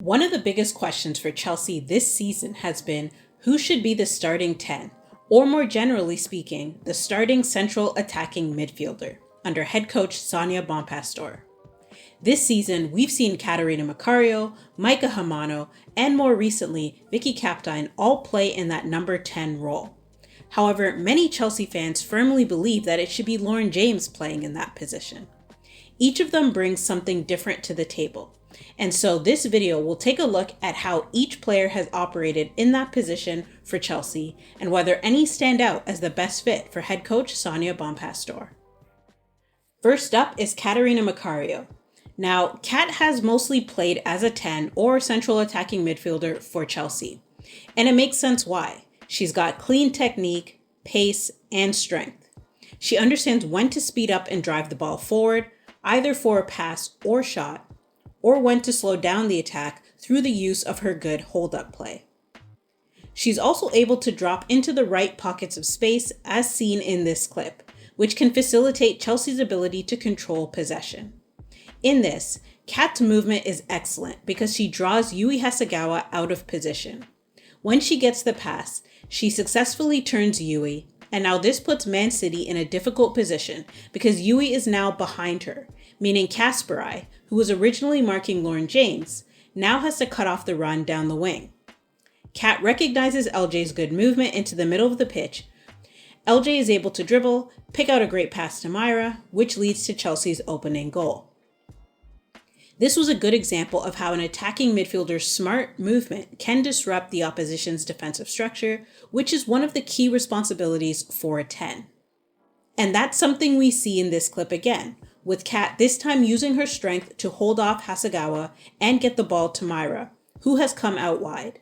One of the biggest questions for Chelsea this season has been who should be the starting 10, or more generally speaking, the starting central attacking midfielder, under head coach Sonia Bonpastor. This season, we've seen Catarina Macario, Maika Hamano, and more recently, Wieke Kaptein all play in that number 10 role. However, many Chelsea fans firmly believe that it should be Lauren James playing in that position. Each of them brings something different to the table. And so this video will take a look at how each player has operated in that position for Chelsea and whether any stand out as the best fit for head coach Sonia Bonpastor. First up is Catarina Macario. Now, Kat has mostly played as a 10 or central attacking midfielder for Chelsea. And it makes sense why. She's got clean technique, pace, and strength. She understands when to speed up and drive the ball forward, either for a pass or shot, or when to slow down the attack through the use of her good hold-up play. She's also able to drop into the right pockets of space as seen in this clip, which can facilitate Chelsea's ability to control possession. In this, Kat's movement is excellent because she draws Yui Hasegawa out of position. When she gets the pass, she successfully turns Yui, and now this puts Man City in a difficult position because Yui is now behind her, meaning Kasparai, who was originally marking Lauren James, now has to cut off the run down the wing. Kat recognizes LJ's good movement into the middle of the pitch. LJ is able to dribble, pick out a great pass to Myra, which leads to Chelsea's opening goal. This was a good example of how an attacking midfielder's smart movement can disrupt the opposition's defensive structure, which is one of the key responsibilities for a 10. And that's something we see in this clip again, with Kat this time using her strength to hold off Hasegawa and get the ball to Myra, who has come out wide.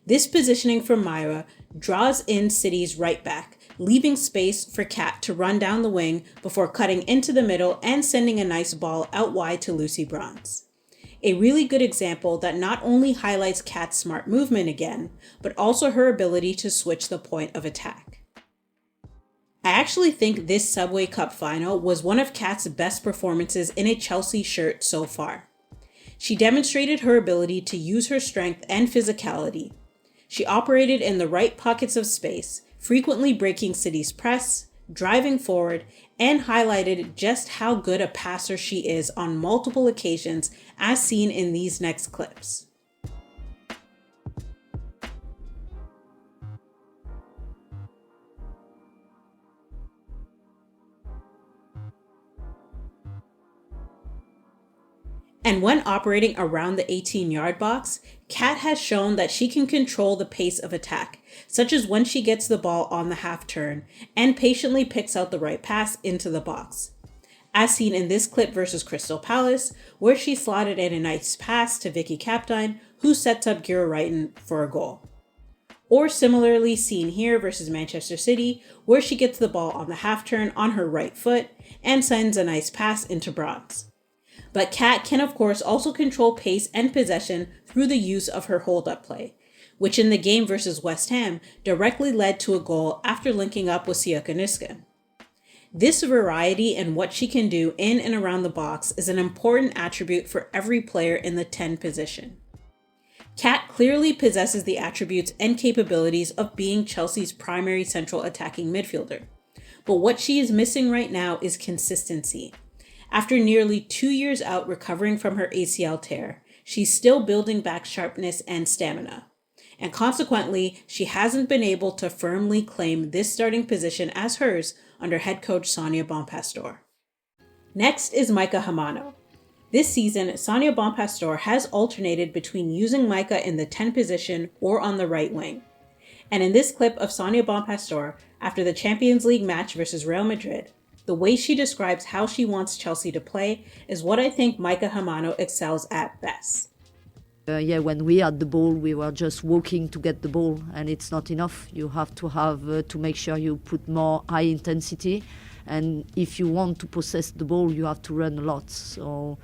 This positioning from Myra draws in City's right back, leaving space for Kat to run down the wing before cutting into the middle and sending a nice ball out wide to Lucy Bronze. A really good example that not only highlights Kat's smart movement again, but also her ability to switch the point of attack. I actually think this Subway Cup final was one of Kat's best performances in a Chelsea shirt so far. She demonstrated her ability to use her strength and physicality. She operated in the right pockets of space, frequently breaking City's press, driving forward, and highlighted just how good a passer she is on multiple occasions as seen in these next clips. And when operating around the 18-yard box, Kat has shown that she can control the pace of attack, such as when she gets the ball on the half turn and patiently picks out the right pass into the box. As seen in this clip versus Crystal Palace, where she slotted in a nice pass to Wieke Kaptein, who sets up Gira Reiten for a goal. Or similarly seen here versus Manchester City, where she gets the ball on the half turn on her right foot and sends a nice pass into Bronze. But Kat can of course also control pace and possession through the use of her hold-up play, which in the game versus West Ham directly led to a goal after linking up with Siaka Niska. This variety in what she can do in and around the box is an important attribute for every player in the 10 position. Kat clearly possesses the attributes and capabilities of being Chelsea's primary central attacking midfielder. But what she is missing right now is consistency. After nearly 2 years out recovering from her ACL tear, she's still building back sharpness and stamina. And consequently, she hasn't been able to firmly claim this starting position as hers under head coach Sonia Bonpastor. Next is Maika Hamano. This season, Sonia Bonpastor has alternated between using Maika in the 10 position or on the right wing. And in this clip of Sonia Bonpastor, after the Champions League match versus Real Madrid, the way she describes how she wants Chelsea to play is what I think Maika Hamano excels at best. When we had the ball, we were just walking to get the ball, and it's not enough. You have to make sure you put more high intensity, and if you want to possess the ball, you have to run a lot. So,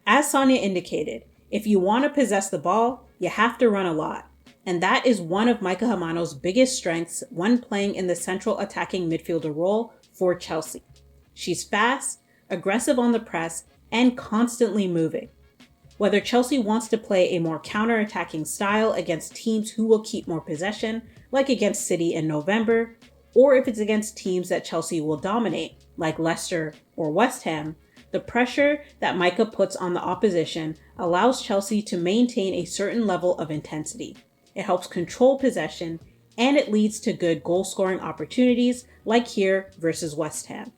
as Sonia indicated, if you want to possess the ball, you have to run a lot. And that is one of Maika Hamano's biggest strengths when playing in the central attacking midfielder role for Chelsea. She's fast, aggressive on the press, and constantly moving. Whether Chelsea wants to play a more counter-attacking style against teams who will keep more possession, like against City in November, or if it's against teams that Chelsea will dominate, like Leicester or West Ham, the pressure that Maika puts on the opposition allows Chelsea to maintain a certain level of intensity. It helps control possession, and it leads to good goal-scoring opportunities, like here versus West Ham.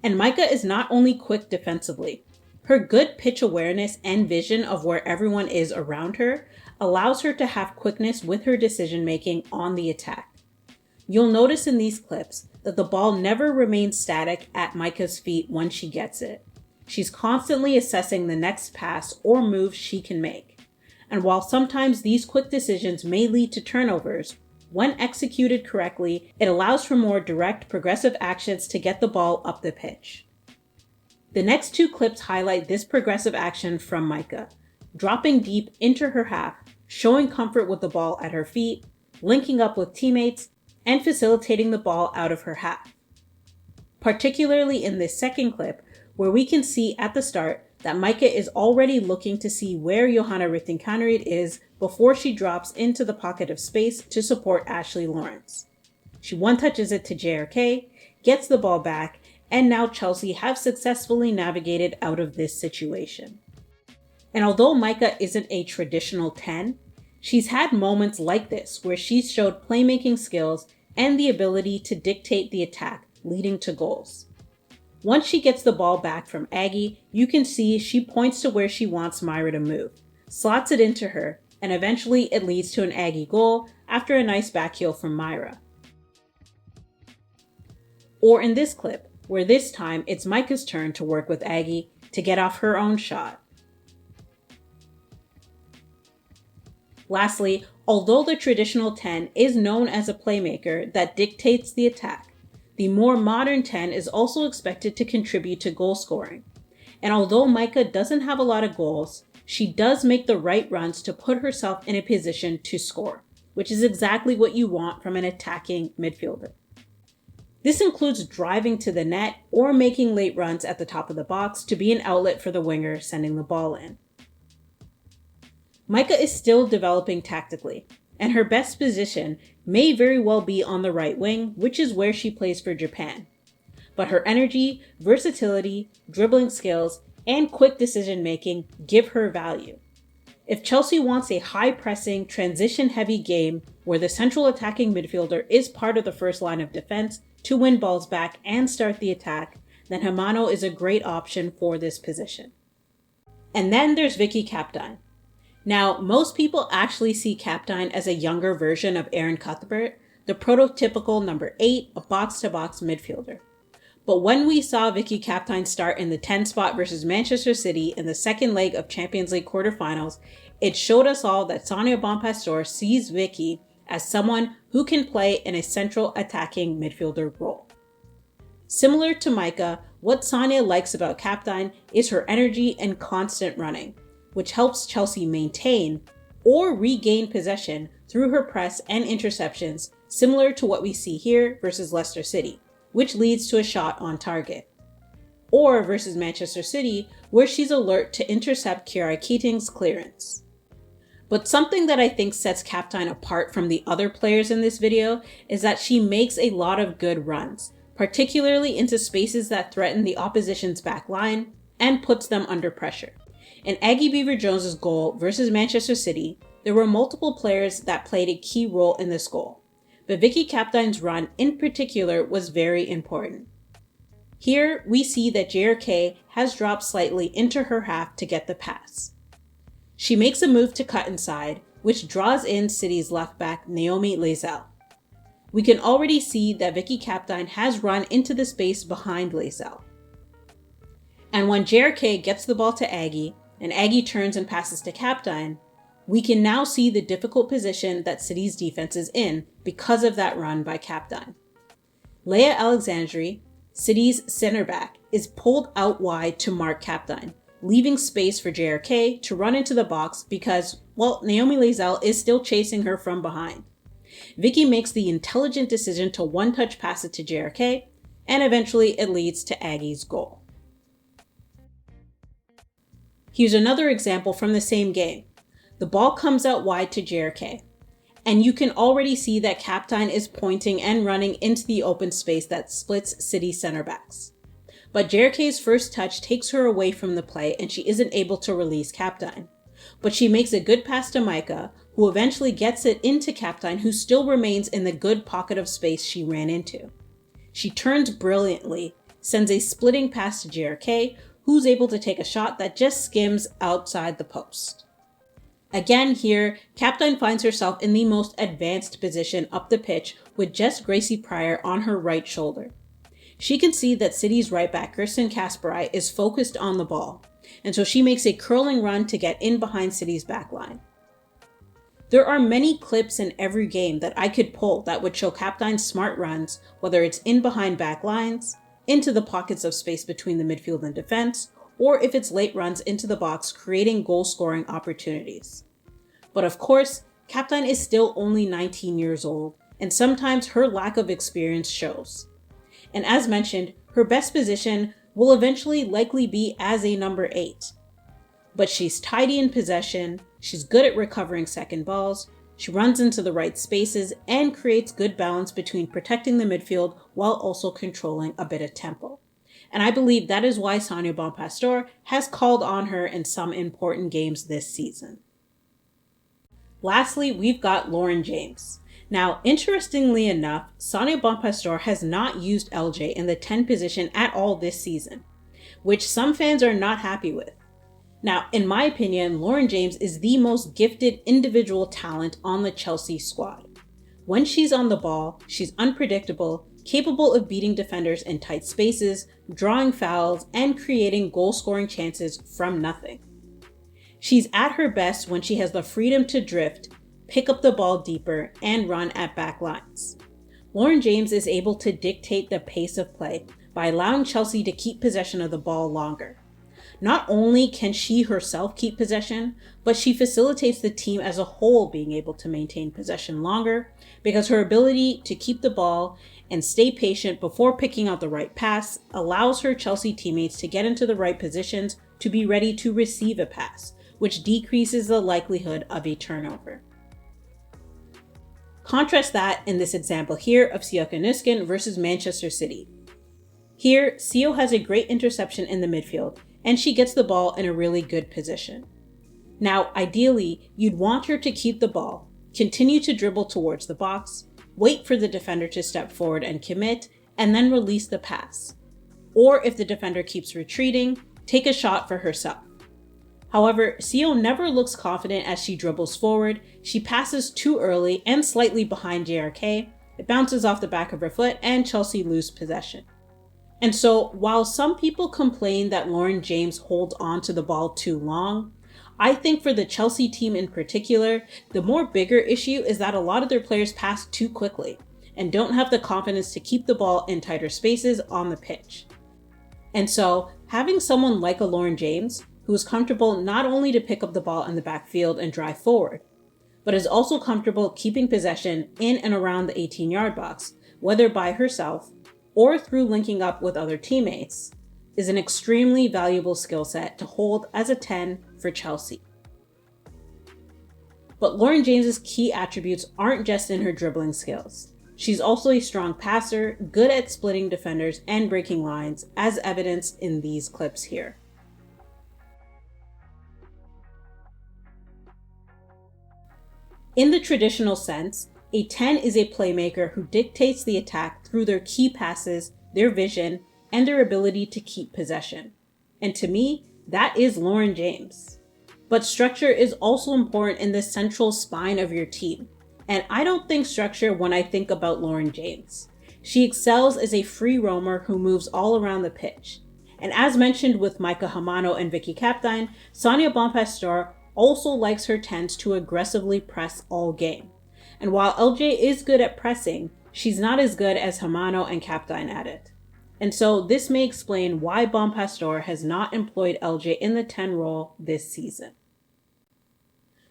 And Maika is not only quick defensively. Her good pitch awareness and vision of where everyone is around her allows her to have quickness with her decision-making on the attack. You'll notice in these clips that the ball never remains static at Maika's feet when she gets it. She's constantly assessing the next pass or move she can make. And while sometimes these quick decisions may lead to turnovers, when executed correctly, it allows for more direct, progressive actions to get the ball up the pitch. The next two clips highlight this progressive action from Maika, dropping deep into her half, showing comfort with the ball at her feet, linking up with teammates, and facilitating the ball out of her half. Particularly in this second clip, where we can see at the start that Maika is already looking to see where Johanna Rytting-Kaneryd is before she drops into the pocket of space to support Ashley Lawrence. She one-touches it to JRK, gets the ball back, and now Chelsea have successfully navigated out of this situation. And although Maika isn't a traditional 10, she's had moments like this where she's showed playmaking skills and the ability to dictate the attack, leading to goals. Once she gets the ball back from Aggie, you can see she points to where she wants Myra to move, slots it into her, and eventually it leads to an Aggie goal after a nice backheel from Myra. Or in this clip, where this time it's Maika's turn to work with Aggie to get off her own shot. Lastly, although the traditional 10 is known as a playmaker that dictates the attack, the more modern 10 is also expected to contribute to goal scoring. And although Maika doesn't have a lot of goals, she does make the right runs to put herself in a position to score, which is exactly what you want from an attacking midfielder. This includes driving to the net or making late runs at the top of the box to be an outlet for the winger sending the ball in. Maika is still developing tactically, and her best position may very well be on the right wing, which is where she plays for Japan. But her energy, versatility, dribbling skills, and quick decision-making give her value. If Chelsea wants a high-pressing, transition-heavy game where the central attacking midfielder is part of the first line of defense to win balls back and start the attack, then Hamano is a great option for this position. And then there's Wieke Kaptein. Now, most people actually see Kaptein as a younger version of Erin Cuthbert, the prototypical number 8, a box-to-box midfielder. But when we saw Wieke Kaptein start in the 10 spot versus Manchester City in the second leg of Champions League quarterfinals, it showed us all that Sonia Bonpastor sees Wieke as someone who can play in a central attacking midfielder role. Similar to Maika, what Sonia likes about Kaptein is her energy and constant running, which helps Chelsea maintain or regain possession through her press and interceptions, similar to what we see here versus Leicester City, which leads to a shot on target. Or versus Manchester City, where she's alert to intercept Kieran Keating's clearance. But something that I think sets Kaptein apart from the other players in this video is that she makes a lot of good runs, particularly into spaces that threaten the opposition's back line and puts them under pressure. In Aggie Beever-Jones's goal versus Manchester City, there were multiple players that played a key role in this goal, but Wieke Kaptein's run in particular was very important. Here we see that JRK has dropped slightly into her half to get the pass. She makes a move to cut inside, which draws in City's left back Naomi Lazel. We can already see that Wieke Kaptein has run into the space behind Lazel. And when JRK gets the ball to Aggie, and Aggie turns and passes to Kaptein, we can now see the difficult position that City's defense is in because of that run by Kaptein. Leah Alexandri, City's center back, is pulled out wide to mark Kaptein, leaving space for JRK to run into the box because, well, Naomi Lazel is still chasing her from behind. Wieke makes the intelligent decision to one-touch pass it to JRK, and eventually it leads to Aggie's goal. Here's another example from the same game. The ball comes out wide to JRK, and you can already see that Kaptein is pointing and running into the open space that splits City center backs. But JRK's first touch takes her away from the play and she isn't able to release Kaptein. But she makes a good pass to Maika, who eventually gets it into Kaptein, who still remains in the good pocket of space she ran into. She turns brilliantly, sends a splitting pass to JRK, who's able to take a shot that just skims outside the post. Again here, Kaptein finds herself in the most advanced position up the pitch with just Gracie Pryor on her right shoulder. She can see that City's right back Kirsten Kasparai is focused on the ball, and so she makes a curling run to get in behind City's backline. There are many clips in every game that I could pull that would show Kaptein's smart runs, whether it's in behind back lines, into the pockets of space between the midfield and defense, or if it's late runs into the box creating goal-scoring opportunities. But of course, Kaptein is still only 19 years old, and sometimes her lack of experience shows. And as mentioned, her best position will eventually likely be as a number 8. But she's tidy in possession, she's good at recovering second balls, she runs into the right spaces, and creates good balance between protecting the midfield while also controlling a bit of tempo. And I believe that is why Sonia Bonpastor has called on her in some important games this season. Lastly, we've got Lauren James. Now, interestingly enough, Sonia Bonpastor has not used LJ in the 10 position at all this season, which some fans are not happy with. Now, in my opinion, Lauren James is the most gifted individual talent on the Chelsea squad. When she's on the ball, she's unpredictable, capable of beating defenders in tight spaces, drawing fouls, and creating goal-scoring chances from nothing. She's at her best when she has the freedom to drift, pick up the ball deeper, and run at back lines. Lauren James is able to dictate the pace of play by allowing Chelsea to keep possession of the ball longer. Not only can she herself keep possession, but she facilitates the team as a whole being able to maintain possession longer because her ability to keep the ball and stay patient before picking out the right pass allows her Chelsea teammates to get into the right positions to be ready to receive a pass, which decreases the likelihood of a turnover. Contrast that in this example here of Sio Nuskin versus Manchester City. Here, Sio has a great interception in the midfield, and she gets the ball in a really good position. Now, ideally, you'd want her to keep the ball, continue to dribble towards the box, wait for the defender to step forward and commit, and then release the pass. Or if the defender keeps retreating, take a shot for herself. However, Sio never looks confident as she dribbles forward. She passes too early and slightly behind JRK. It bounces off the back of her foot and Chelsea lose possession. And so, while some people complain that Lauren James holds on to the ball too long, I think for the Chelsea team in particular, the more bigger issue is that a lot of their players pass too quickly and don't have the confidence to keep the ball in tighter spaces on the pitch. And so, having someone like a Lauren James, who is comfortable not only to pick up the ball in the backfield and drive forward, but is also comfortable keeping possession in and around the 18-yard box, whether by herself or through linking up with other teammates, is an extremely valuable skill set to hold as a 10 for Chelsea. But Lauren James's key attributes aren't just in her dribbling skills. She's also a strong passer, good at splitting defenders and breaking lines, as evidenced in these clips here. In the traditional sense, a 10 is a playmaker who dictates the attack through their key passes, their vision, and their ability to keep possession. And to me, that is Lauren James. But structure is also important in the central spine of your team. And I don't think structure when I think about Lauren James. She excels as a free roamer who moves all around the pitch. And as mentioned with Maika Hamano and Wieke Kaptein, Sonia Bonpastor also likes her 10s to aggressively press all game. And while LJ is good at pressing, she's not as good as Hamano and Kaptein at it. And so this may explain why Bonpastor has not employed LJ in the 10 role this season.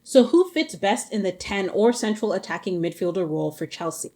So who fits best in the 10 or central attacking midfielder role for Chelsea?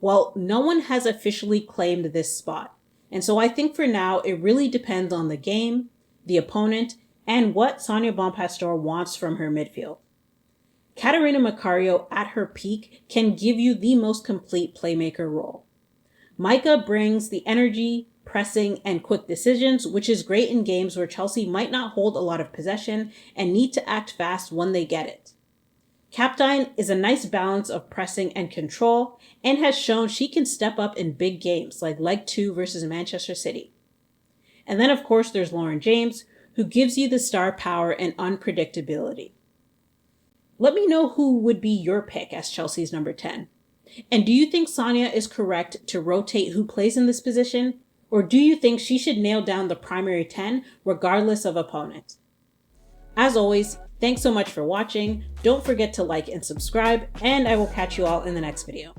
Well, no one has officially claimed this spot. And so I think for now, it really depends on the game, the opponent, and what Sonia Bonpastor wants from her midfield. Catarina Macario at her peak can give you the most complete playmaker role. Maika brings the energy, pressing, and quick decisions, which is great in games where Chelsea might not hold a lot of possession and need to act fast when they get it. Kaptein is a nice balance of pressing and control and has shown she can step up in big games like Leg 2 versus Manchester City. And then of course there's Lauren James, who gives you the star power and unpredictability. Let me know who would be your pick as Chelsea's number 10. And do you think Sonia is correct to rotate who plays in this position? Or do you think she should nail down the primary 10 regardless of opponent? As always, thanks so much for watching. Don't forget to like and subscribe, and I will catch you all in the next video.